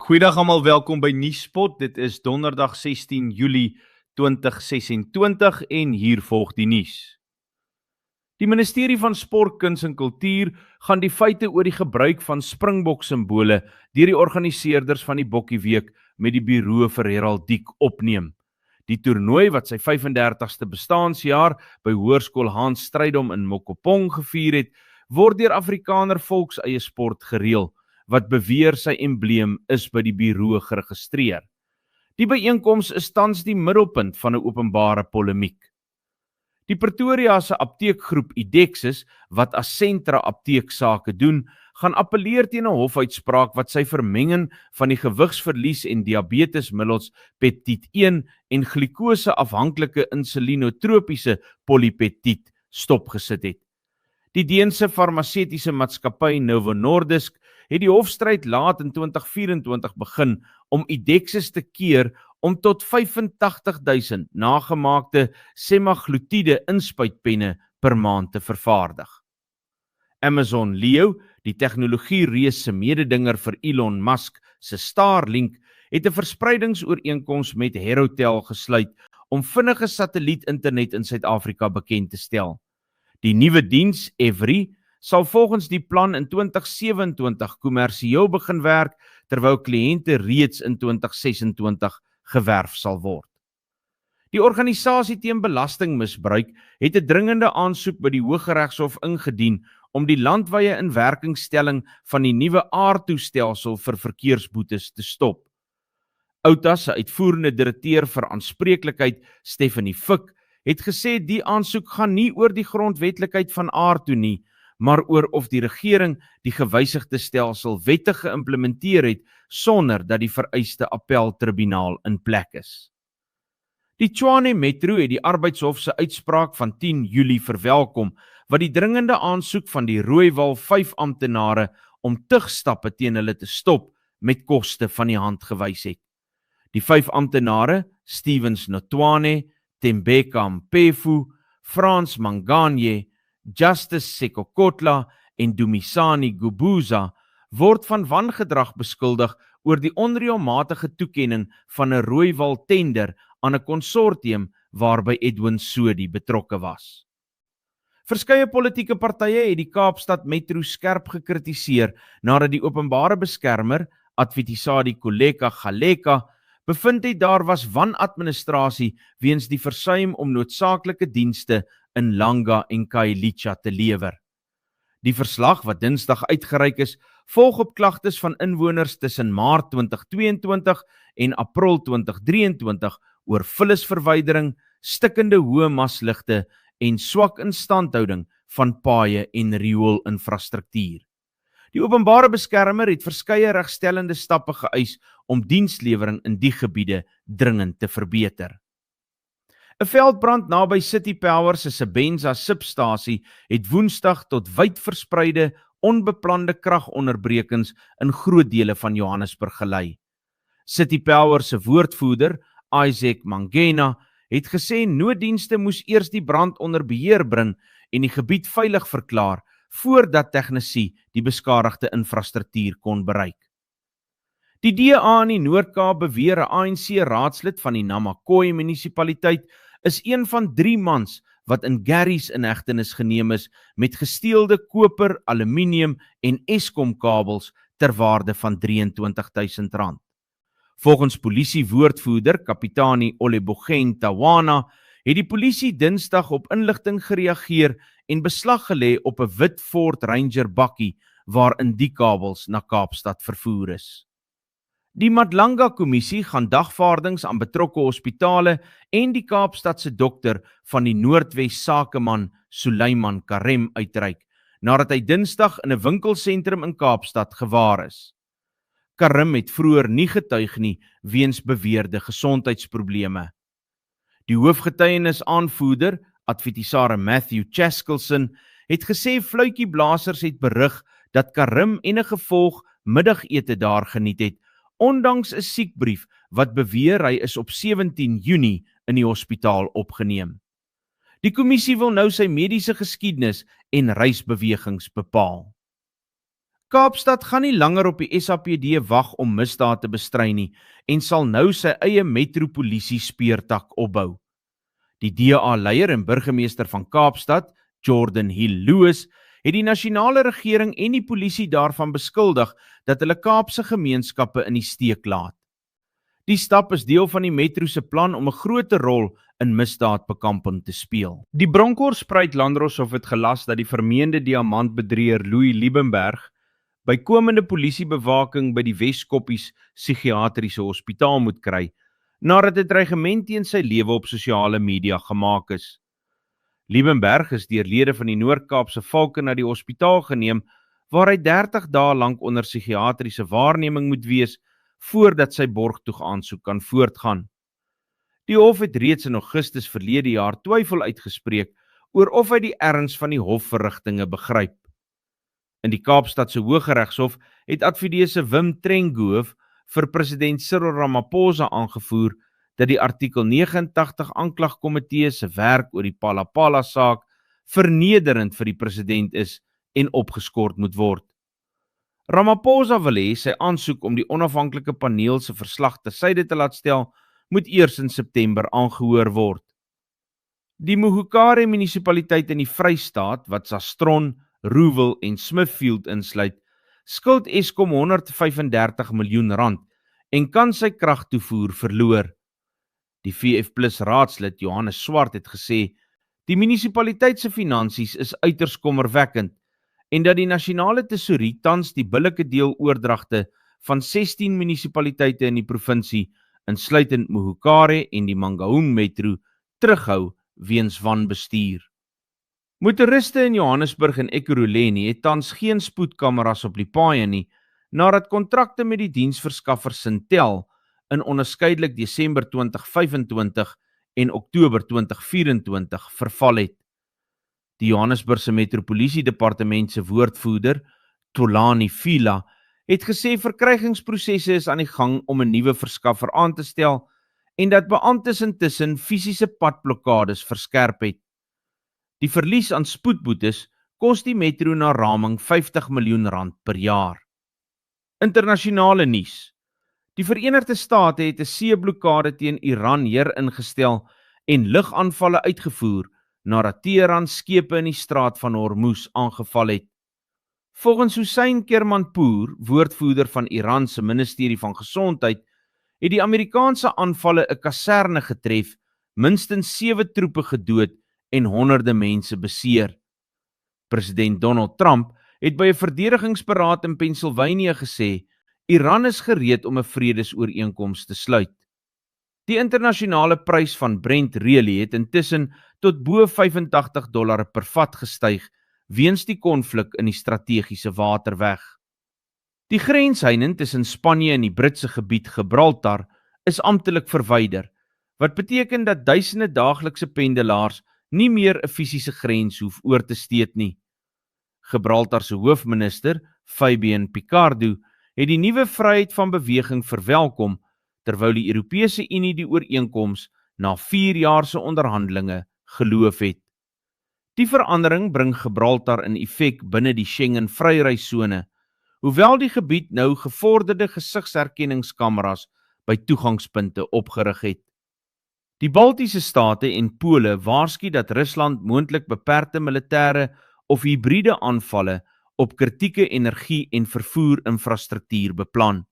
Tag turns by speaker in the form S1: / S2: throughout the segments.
S1: Goeiedag almal, welkom by Nuuspot. Dit is donderdag 16 Julie 2026 en hier volg die nuus. Die Ministerie van Sport, Kuns en Kultuur gaan die feite oor die gebruik van Springbok-simbole deur die organiseerders van die Bokkieweek met die Buro vir Heraldiek opneem. Die toernooi wat sy 35ste bestaансjaar by Hoërskool Hans Strydom in Mokopong gevier het, word deur Afrikaner volkseie sport gereël, wat beweer sy embleem is by die Buro geregistreer. Die byeenkoms is tans die middelpunt van 'n openbare polemiek. Die Pretoria se apteekgroep Idexus, wat as sentra apteeksake doen, gaan appeleer teen 'n hofuitspraak wat sy vermenging van die gewigsverlies en diabetesmiddels Petit 1 en glikose-afhanklike insulinotropiese polypeptied stopgesit het. Die Deense farmaseutiese maatskappy Novo Nordisk het die hofstryd laat in 2024 begin om Idexus te keer om tot 85.000 nagemaakte semaglutiede inspuitpenne per maand te vervaardig. Amazon Leo, die tegnologie-reus se mededinger vir Elon Musk se Starlink, het 'n verspreidingsooreenkoms met Herotel gesluit om vinnige satellietinternet in Suid-Afrika bekend te stel. Die nuwe diens, Every, sal volgens die plan in 2027 kommersieel begin werk, terwyl kliënte reeds in 2026 gewerf sal word. Die organisasie teen belastingmisbruik het 'n dringende aansoek by die Hooggeregshof ingedien om die landwyse inwerkingstelling van die nuwe aardtoestelsel vir verkeersboetes te stop. Outa se uitvoerende direkteur vir aanspreeklikheid, Stephanie Fik, het gesê die aansoek gaan nie oor die grondwetlikheid van aardtoe nie, maar oor of die regering die gewysigde stelsel wettig geïmplementeer het sonder dat die vereiste appeltribunaal in plek is. Die Tshwane Metro het die Arbeidshof se uitspraak van 10 Julie verwelkom, wat die dringende aansoek van die Rooiwal 5 amptenare om tugstappe teen hulle te stop met koste van die hand gewys het. Die 5 amptenare, Stevens Notwane, Tembeka Mpefu, Frans Manganye, Justice Sekokotla en Dumisani Gubuza word van wangedrag beskuldig oor die onreëlmatige toekenning van 'n Rooiwal tender aan 'n konsortium waarby Edwin Sodi betrokke was. Verskeie politieke partye het die Kaapstad Metro skerp gekritiseer nadat die openbare beskermer, Advitisadi Koleka Galeka, bevind het daar was wanadministrasie weens die versuim om noodsaaklike dienste in Langa en Khayelitsha te lewer. Die verslag wat Dinsdag uitgereik is, volg op klagtes van inwoners tussen Maart 2022 en April 2023 oor vullisverwydering, stikkende hoë masligte en swak instandhouding van paaie en riool-infrastruktuur. Die openbare beskermer het verskeie regstellende stappe geëis om dienslewering in die gebiede dringend te verbeter. 'n Veldbrand naby City Power se Sebenza substasie het Woensdag tot wyd verspreide, onbeplande kragonderbrekings in groot dele van Johannesburg gelei. City Power se woordvoerder, Isaac Mangena, het gesê nooddienste moes eers die brand onder beheer bring en die gebied veilig verklaar, voordat tegnisie die beskadigde infrastruktuur kon bereik. Die DA in die Noord-Kaap beweer 'n ANC-raadslid van die Namakwa munisipaliteit is een van 3 mans wat in Garries in hegtenis geneem is met gesteelde koper, aluminium en Eskom-kabels ter waarde van R23.000. Volgens polisiewoordvoerder Kapitani Olebogen Tawana het die polisie Dinsdag op inligting gereageer en beslag gelê op 'n wit Ford Ranger bakkie waarin die kabels na Kaapstad vervoer is. Die Madlanga-kommissie gaan dagvaardings aan betrokke hospitale en die Kaapstadse dokter van die Noordwes sakeman Suleiman Karem uitreik, nadat hy Dinsdag in 'n winkelsentrum in Kaapstad gewaar is. Karem het vroeër nie getuig nie weens beweerde gesondheidsprobleme. Die hoofgetuienis aanvoerder, Advitisare Matthew Chaskelson, het gesê fluitjieblasers het berig dat Karem en 'n gevolg middagete daar geniet het, ondanks 'n siekbrief wat beweer hy is op 17 Junie in die hospitaal opgeneem. Die kommissie wil nou sy mediese geskiedenis en reisbewegings bepaal. Kaapstad gaan nie langer op die SAPD wag om misdaad te bestry nie en sal nou sy eie metropolisie speurtak opbou. Die DA-leier en burgemeester van Kaapstad, Jordan Hill-Lewis, het die nasionale regering en die polisie daarvan beskuldig dat hulle Kaapse gemeenskappe in die steek laat. Die stap is deel van die metro se plan om 'n groter rol in misdaadbekamping te speel. Die Bronkhorstspruit Landdroshof het gelas dat die vermeende diamantbedrieër Louis Liebenberg bykomende polisiebewaking by die Weskoppies psigiatriese hospitaal moet kry, nadat 'n dreigement teen sy lewe op sosiale media gemaak is. Liebenberg is deur lede van die Noord-Kaapse Valke na die hospitaal geneem, waar hy 30 dae lank onder psigiatriese waarneming moet wees, voordat sy borgtoegaansoek kan voortgaan. Die hof het reeds in Augustus verlede jaar twyfel uitgespreek oor of hy die erns van die hofverrigtinge begryp. In die Kaapstadse Hooggeregshof het advodeese Wim Trengove vir president Cyril Ramaphosa aangevoer dat die artikel 89 aanklagkomitee se werk oor die Palapala saak vernederend vir die president is en opgeskort moet word. Ramaphosa wil hê sy aansoek om die onafhanklike paneel se verslag tersyde te laat stel, moet eers in September aangehoor word. Die Mohokare munisipaliteit in die Vrystaat, wat Sastron, Roeville en Smithfield insluit, skuld Eskom R135 miljoen en kan sy kragtoevoer verloor. Die VF+ raadslid Johannes Swart het gesê, die munisipaliteit se finansies is uiters kommerwekkend en dat die nasionale tesourie tans die billike deeloordragte van 16 munisipaliteite in die provinsie, insluitend Mohokare en die Mangaung Metro, terughou weens wanbestuur. Motoriste in Johannesburg en Ekurhuleni het tans geen spoedkameras op die paaie nie, nadat kontrakte met die diensverskaffer Syntel in onderskeidelik Desember 2025 en Oktober 2024 verval het. Die Johannesburgse Metropolisie Departement se woordvoerder, Tolani Fila, het gesê verkrygingsprosesse is aan die gang om 'n nuwe verskaffer aan te stel en dat beamptes intussen fisiese padblokkades verskerp het. Die verlies aan spoedboetes kos die metro na raming R50 miljoen per jaar. Internasionale nuus. Die Verenigde State het 'n seeblokade teen Iran heringestel en lugaanvalle uitgevoer nadat Teheran skepe in die straat van Hormuz aangeval het. Volgens Hussein Kermanpour, woordvoerder van Iran se ministerie van Gesondheid, het die Amerikaanse aanvalle 'n kaserne getref, minstens 7 troepe gedood en honderde mense beseer. President Donald Trump het by 'n verdedigingsberaad in Pennsylvania gesê, Iran is gereed om 'n vredesooreenkoms te sluit. Die internasionale prys van Brent olie het intussen tot bo $85 per vat gestyg, weens die konflik in die strategiese waterweg. Die grensheining tussen Spanje en die Britse gebied Gibraltar is amptelik verwyder, wat beteken dat duisende daaglikse pendelaars nie meer 'n fisiese grens hoef oor te steek nie. Gibraltar se hoofminister, Fabien Picardo, het die nuwe vryheid van beweging verwelkom, terwyl die Europese Unie die ooreenkoms na 4 jaar se onderhandelinge geloof het. Die verandering bring Gibraltar in effek binne die Schengen vryreissone, hoewel die gebied nou gevorderde gesigsherkenningskameras by toegangspunte opgerig het. Die Baltiese state en Pole waarsku dat Rusland moontlik beperkte militêre of hibriede aanvalle op kritieke energie- en vervoerinfrastruktuur beplan.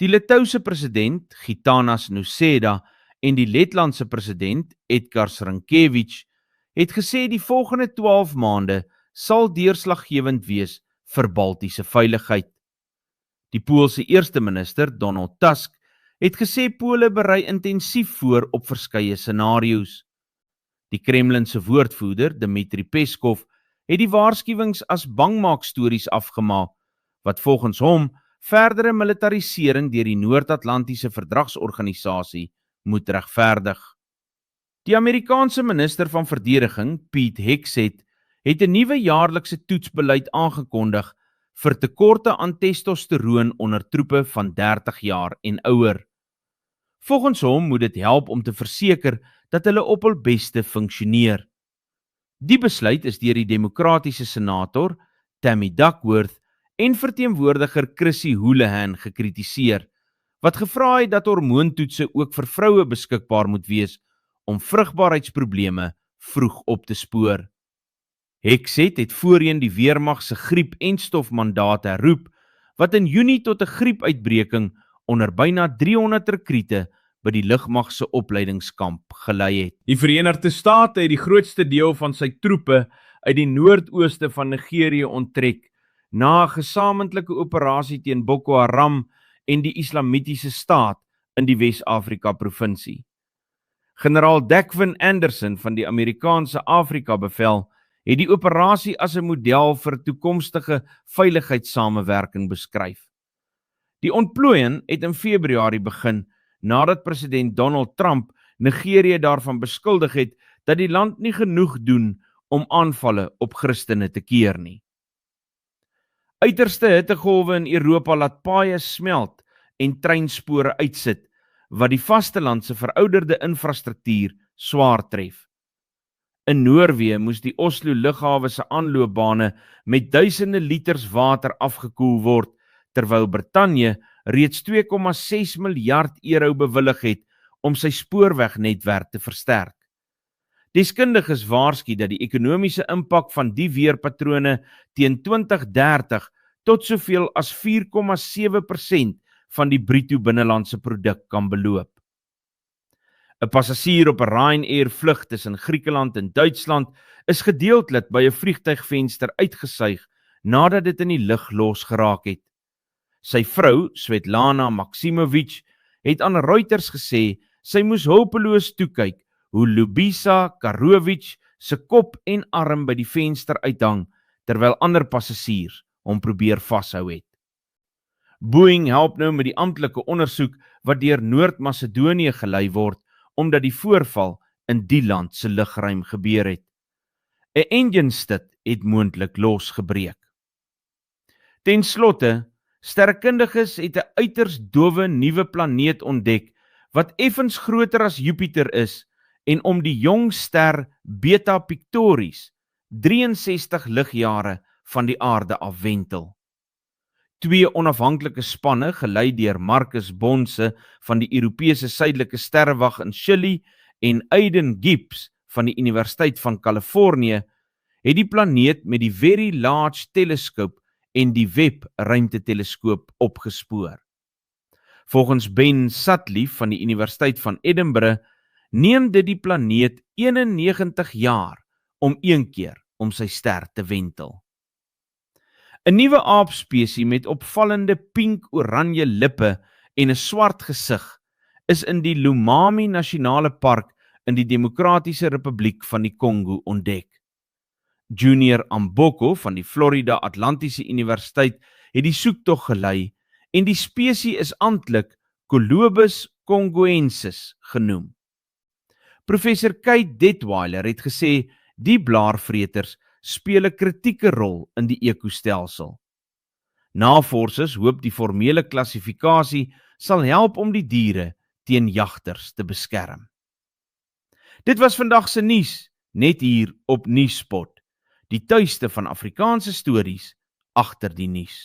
S1: Die Litouwse president, Gitanas Nausėda, en die Letlandse president, Edgars Rinkēvič, het gesê die volgende 12 maande sal deurslaggewend wees vir Baltiese veiligheid. Die Poolse eerste minister, Donald Tusk, het gesê Pole berei intensief voor op verskeie scenario's. Die Kremlinse woordvoerder, Dmitri Peskov, het die waarskuwings as bangmaakstories afgemaak, wat volgens hom verdere militarisering deur die Noord-Atlantiese Verdragsorganisasie moet regverdig. Die Amerikaanse minister van verdediging, Pete Hegseth, het 'n nuwe jaarlikse toetsbeleid aangekondig vir tekorte aan testosteroon onder troepe van 30 jaar en ouer. Volgens hom moet dit help om te verseker dat hulle op hul beste funksioneer. Die besluit is deur die demokratiese senator, Tammy Duckworth, en verteenwoordiger Chrissy Houlihan gekritiseer, wat gevra het dat hormoontoetse ook vir vroue beskikbaar moet wees om vrugbaarheidsprobleme vroeg op te spoor. Hexet het voorheen die weermag se griep-enstofmandaat herroep, wat in Junie tot 'n griepuitbreking onder byna 300 rekrute by die lugmag se opleidingskamp gelei het. Die Verenigde State het die grootste deel van sy troepe uit die noordooste van Nigerië onttrek, na 'n gesamentlike operasie teen Boko Haram en die Islamitiese Staat in die Wes-Afrika provinsie. Generaal Decwin Anderson van die Amerikaanse Afrika-bevel het die operasie as 'n model vir toekomstige veiligheidssamewerking beskryf. Die ontplooiing het in Februarie begin, nadat president Donald Trump Nigerië daarvan beskuldig het dat die land nie genoeg doen om aanvalle op Christene te keer nie. Uiterste hittegolwe in Europa laat paaie smelt en treinspore uitsit, wat die vastelandse verouderde infrastruktuur swaar tref. In Noorwe moes die Oslo lughawe se aanloopbane met duisende liters water afgekoel word, terwyl Brittanje reeds 2,6 miljard euro bewillig het om sy spoorwegnetwerk te versterk. Deskundiges waarsku dat die ekonomiese impak van die weerpatrone teen 2030 tot soveel as 4,7% van die bruto binnelandse produk kan beloop. 'n Passasier op 'n Ryanair vlug tussen Griekeland en Duitsland is gedeeltelik by 'n vliegtuigvenster uitgesuig nadat dit in die lug losgeraak het. Sy vrou, Svetlana Maksimovic, het aan Reuters gesê sy moes hulpeloos toekyk hoe Lubisa Karovic se kop en arm by die venster uithang, terwyl ander passasiers hom probeer vashou het. Boeing help nou met die amptelike ondersoek wat deur Noord-Macedonië gelei word, omdat die voorval in die land se lugruim gebeur het. 'n engine stit het moontlik losgebreek. Ten slotte, sterrekundiges het 'n uiters dowwe nuwe planeet ontdek wat effens groter as Jupiter is en om die jong ster Beta Pictoris 63 ligjare van die aarde afwentel. 2 onafhanklike spanne, gelei deur Marcus Bonse van die Europese Suidelike Sterrewag in Chili en Aidan Gibbs van die Universiteit van Kalifornië, het die planeet met die Very Large Telescope en die Webb ruimteteleskoop opgespoor. Volgens Ben Sutcliffe van die Universiteit van Edinburgh neem dit die planeet 91 jaar om een keer om sy ster te wentel. 'n Nuwe aapspesie met opvallende pink-oranje lippe en 'n swart gesig is in die Lumami Nasionale Park in die Demokratiese Republiek van die Kongo ontdek. Junior Amboko van die Florida Atlantiese Universiteit het die soektog gelei en die spesie is amptelik Colobus congoensis genoem. Professor Kate Detweiler het gesê die blaarvreters speel 'n kritieke rol in die ekostelsel. Navorsers hoop die formele klassifikasie sal help om die diere teen jagters te beskerm. Dit was vandag se nuus, net hier op Nuuspot, die tuiste van Afrikaanse stories agter die nuus.